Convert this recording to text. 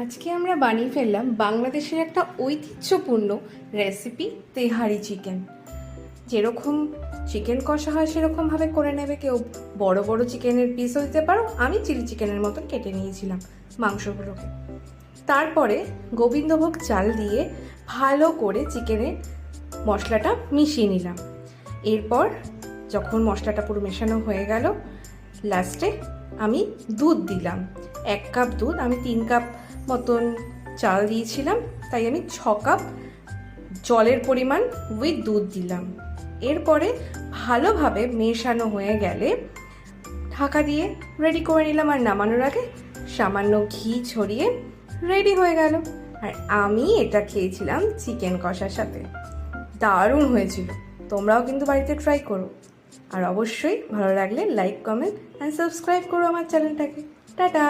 আজকে আমরা বানিয়ে ফেললাম বাংলাদেশের একটা ঐতিহ্যপূর্ণ রেসিপি তেহারি চিকেন। যেরকম চিকেন কষা হয় সেরকমভাবে করে নেবে, কেউ বড় বড় চিকেনের পিসও দিতে পারো। আমি চিলি চিকেনের মতন কেটে নিয়েছিলাম মাংসগুলোকে। তারপরে গোবিন্দভোগ চাল দিয়ে ভালো করে চিকেনের মশলাটা মিশিয়ে নিলাম। এরপর যখন মশলাটা পুরো মেশানো হয়ে গেল, লাস্টে আমি দুধ দিলাম। 1 কাপ দুধ, আমি 3 কাপ মতন চাল দিয়েছিলাম, তাই আমি 6 কাপ জলের পরিমাণ উইথ দুধ দিলাম। এরপরে ভালোভাবে মেশানো হয়ে গেলে ঢাকা দিয়ে রেডি করে নিলাম, আর নামানোর আগে সামান্য ঘি ছড়িয়ে রেডি হয়ে গেল। আর আমি এটা খেয়েছিলাম চিকেন কষার সাথে, দারুণ হয়েছিল। তোমরাও কিন্তু বাড়িতে ট্রাই করো, আর অবশ্যই ভালো লাগলে লাইক, কমেন্ট অ্যান্ড সাবস্ক্রাইব করো আমার চ্যানেলটাকে। টাটা।